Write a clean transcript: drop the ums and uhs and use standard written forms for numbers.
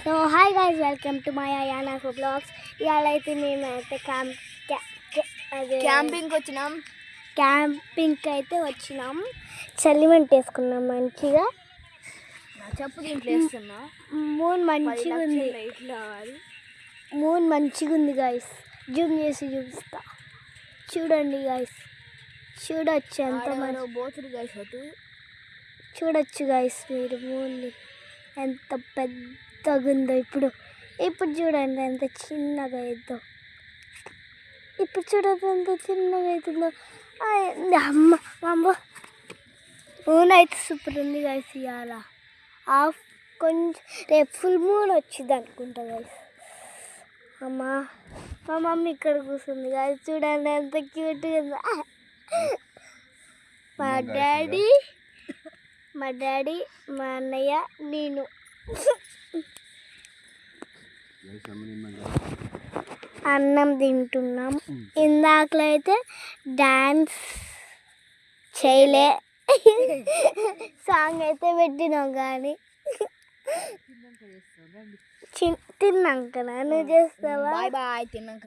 So hi guys, welcome to my Ayana blogs. ఇవాళ అయితే మేమైతే క్యాంపింగ్కి అయితే వచ్చినాం. చలిమంట వేసుకున్నాం మంచిగా. చెప్పు దీంట్లో వేస్తున్నా. మూన్ మంచిగా ఉంది గైస్. జూమ్ చేసి చూపిస్తా, చూడండి గైస్. చూడొచ్చు ఎంత బోతుడు గైస్. చూడొచ్చు గైస్ మీరు మూన్ని ఎంత పెద్దగా ఉందో. ఇప్పుడు చూడండి ఎంత చిన్నగా అవుతుందో. ఇప్పుడు చూడండి ఎంత చిన్నగా అవుతుందో. అమ్మ మూన్ అయితే సూపర్ ఉంది గైస్. ఇవాళ కొంచెం రేపు ఫుల్ మూన్ వచ్చింది అనుకుంటా గైస్. మా మమ్మీ ఇక్కడ కూర్చుంది గైస్. చూడండి ఎంత క్యూట్గా ఉందో. మా డాడీ, మా అన్నయ్య, నేను అన్నం తింటున్నాం. ఇందాకలో అయితే డాన్స్ చేయలే, సాంగ్ అయితే పెట్టినాం. కానీ తిన్నాక నువ్వు చేస్తావా? బాయ్ తిన్నాక